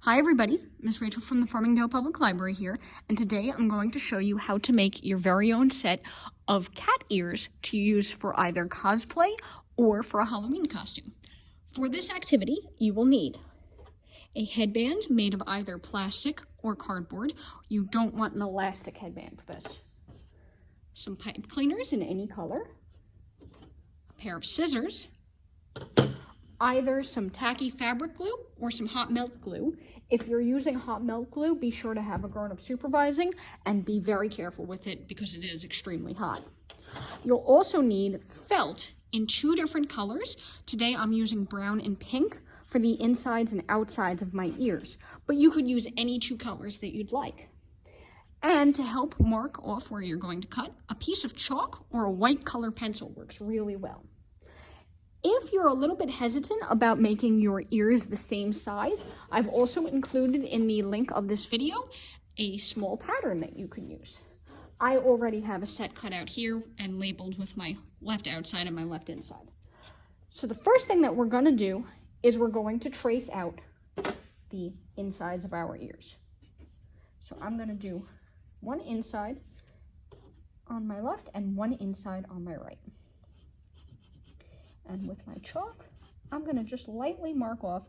Hi everybody, Miss Rachel from the Farmingdale Public Library here, and today I'm going to show you how to make your very own set of cat ears to use for either cosplay or for a Halloween costume. For this activity, you will need a headband made of either plastic or cardboard. You don't want an elastic headband for this. Some pipe cleaners in any color, a pair of scissors, either some tacky fabric glue or some hot melt glue. If you're using hot melt glue, be sure to have a grown-up supervising and be very careful with it because it is extremely hot. You'll also need felt in 2 different colors. Today I'm using brown and pink for the insides and outsides of my ears, but you could use any 2 colors that you'd like. And to help mark off where you're going to cut, a piece of chalk or a white color pencil works really well. If you're a little bit hesitant about making your ears the same size, I've also included in the link of this video a small pattern that you can use. I already have a set cut out here and labeled with my left outside and my left inside. So the first thing that we're going to do is we're going to trace out the insides of our ears. So I'm going to do one inside on my left and one inside on my right. And with my chalk, I'm going to just lightly mark off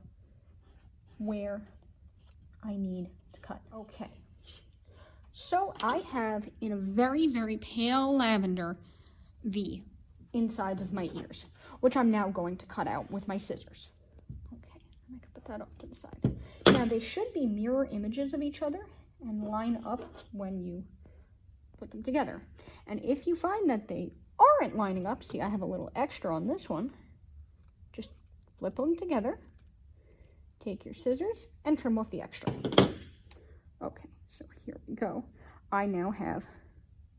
where I need to cut. Okay. So I have in a very, very pale lavender the insides of my ears, which I'm now going to cut out with my scissors. Okay, I can put that off to the side. Now they should be mirror images of each other and line up when you put them together. And if you find that they aren't lining up, see I have a little extra on this one, just flip them together, take your scissors and trim off the extra. Okay, so here we go. I now have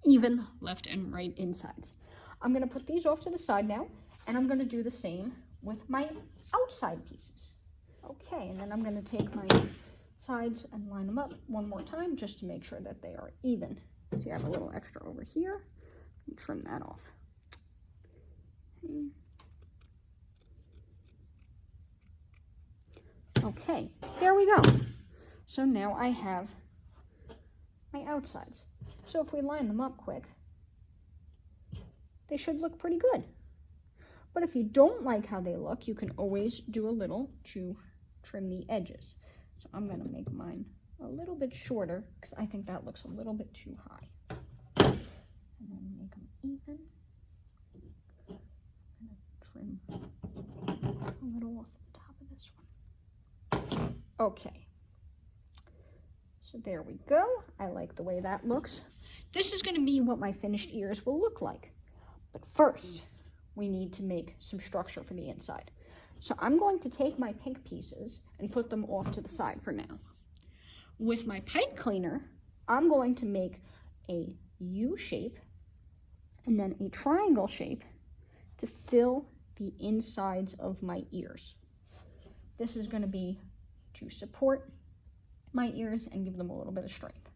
even left and right insides. I'm going to put these off to the side now, and I'm going to do the same with my outside pieces. Okay, and then I'm going to take my sides and line them up one more time just to make sure that they are even. See, I have a little extra over here. Trim that off. Okay, there we go. So now I have my outsides. So if we line them up quick, they should look pretty good. But if you don't like how they look, you can always do a little to trim the edges. So I'm going to make mine a little bit shorter because I think that looks a little bit too high. And then make them even. I'm going to trim a little off the top of this one. Okay. So there we go. I like the way that looks. This is going to be what my finished ears will look like. But first, we need to make some structure for the inside. So I'm going to take my pink pieces and put them off to the side for now. With my pipe cleaner, I'm going to make a U shape and then a triangle shape to fill the insides of my ears. This is going to be to support my ears and give them a little bit of strength.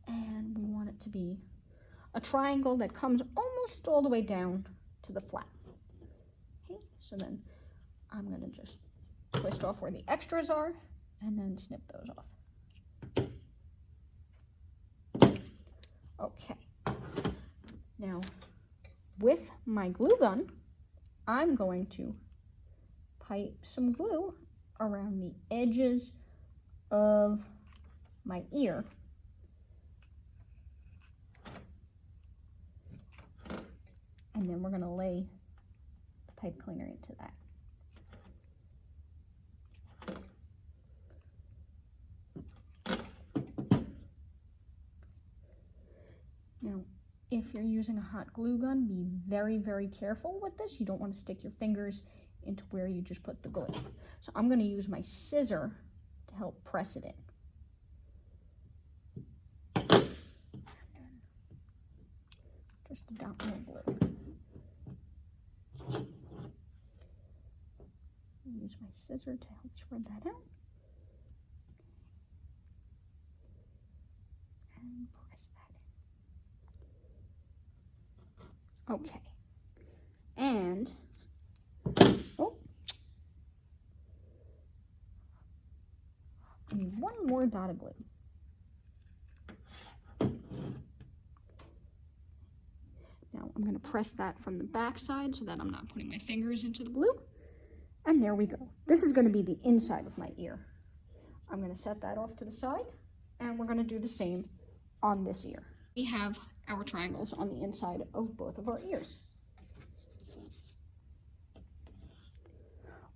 And we want it to be a triangle that comes almost all the way down to the flat. Okay, so then I'm going to just twist off where the extras are and then snip those off. Okay, now with my glue gun, I'm going to pipe some glue around the edges of my ear. And then we're going to lay the pipe cleaner into that. Now, if you're using a hot glue gun, be very, very careful with this. You don't want to stick your fingers into where you just put the glue. So I'm going to use my scissor to help press it in. Just a dot more glue. Use my scissor to help spread that out. And press that in. Okay. And, oh, one more dot of glue. Now I'm going to press that from the back side so that I'm not putting my fingers into the glue. And there we go. This is going to be the inside of my ear. I'm going to set that off to the side, and we're going to do the same on this ear. We have our triangles on the inside of both of our ears.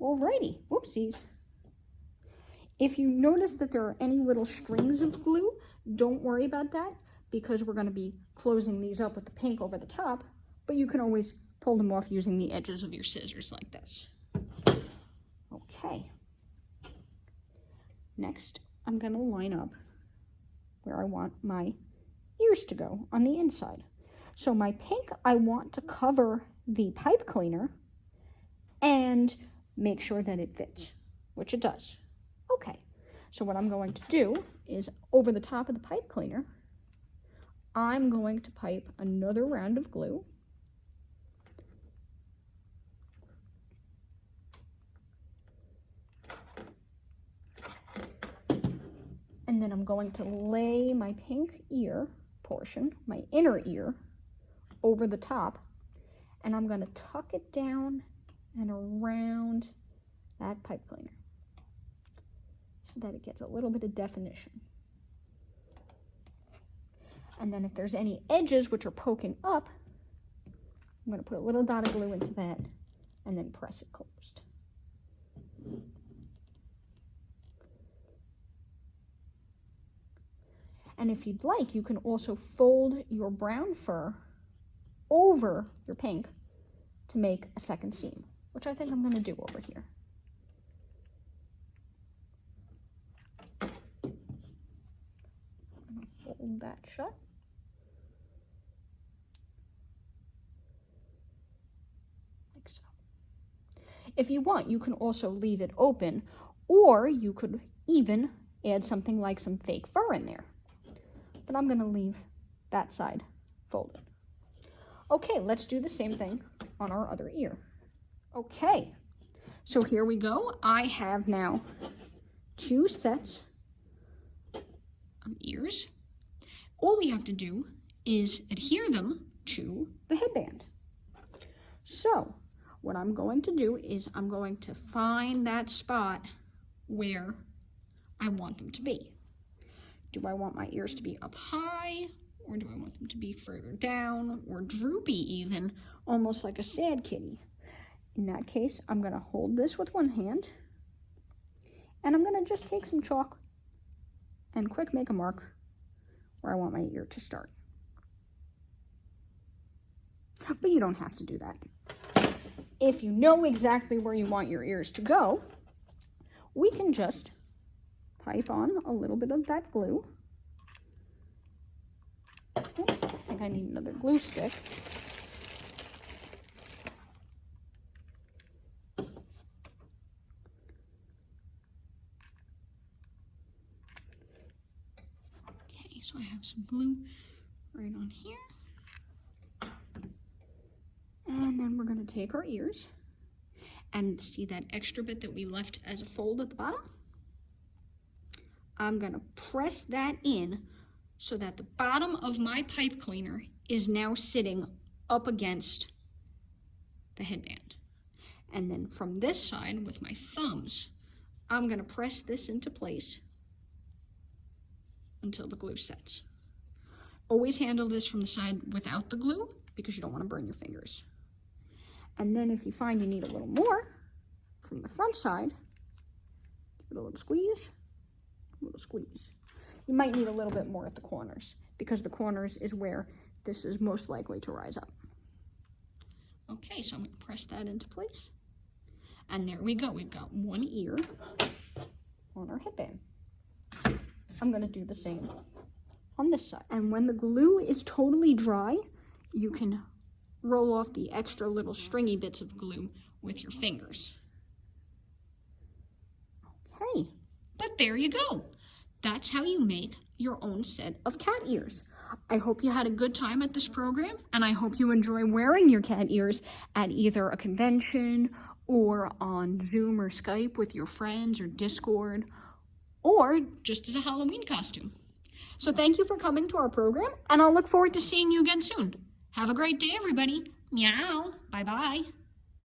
Alrighty, whoopsies. If you notice that there are any little strings of glue, don't worry about that, because we're going to be closing these up with the pink over the top, but you can always pull them off using the edges of your scissors like this. Okay. Next, I'm going to line up where I want my ears to go on the inside. So my pink, I want to cover the pipe cleaner and make sure that it fits, which it does. Okay, so what I'm going to do is over the top of the pipe cleaner, I'm going to pipe another round of glue. And then I'm going to lay my pink ear portion, my inner ear, over the top, and I'm going to tuck it down and around that pipe cleaner so that it gets a little bit of definition. And then if there's any edges which are poking up, I'm going to put a little dot of glue into that and then press it closed. And if you'd like, you can also fold your brown fur over your pink to make a second seam, which I think I'm going to do over here. I'm going to fold that shut. Like so. If you want, you can also leave it open, or you could even add something like some fake fur in there. But I'm going to leave that side folded. Okay, let's do the same thing on our other ear. Okay, so here we go. I have now 2 sets of ears. All we have to do is adhere them to the headband. So what I'm going to do is I'm going to find that spot where I want them to be. Do I want my ears to be up high, or do I want them to be further down, or droopy even, almost like a sad kitty? In that case, I'm going to hold this with one hand, and I'm going to just take some chalk and quick make a mark where I want my ear to start. But you don't have to do that. If you know exactly where you want your ears to go, we can just pipe on a little bit of that glue. Oh, I think I need another glue stick. Okay, so I have some glue right on here. And then we're going to take our ears and see that extra bit that we left as a fold at the bottom. I'm going to press that in so that the bottom of my pipe cleaner is now sitting up against the headband. And then from this side, with my thumbs, I'm going to press this into place until the glue sets. Always handle this from the side without the glue because you don't want to burn your fingers. And then if you find you need a little more, from the front side, give it a little squeeze. You might need a little bit more at the corners because the corners is where this is most likely to rise up. Okay, so I'm going to press that into place. And there we go. We've got one ear on our headband. I'm going to do the same on this side. And when the glue is totally dry, you can roll off the extra little stringy bits of glue with your fingers. Okay. But there you go. That's how you make your own set of cat ears. I hope you had a good time at this program, and I hope you enjoy wearing your cat ears at either a convention or on Zoom or Skype with your friends or Discord, or just as a Halloween costume. So thank you for coming to our program, and I'll look forward to seeing you again soon. Have a great day, everybody. Meow. Bye-bye.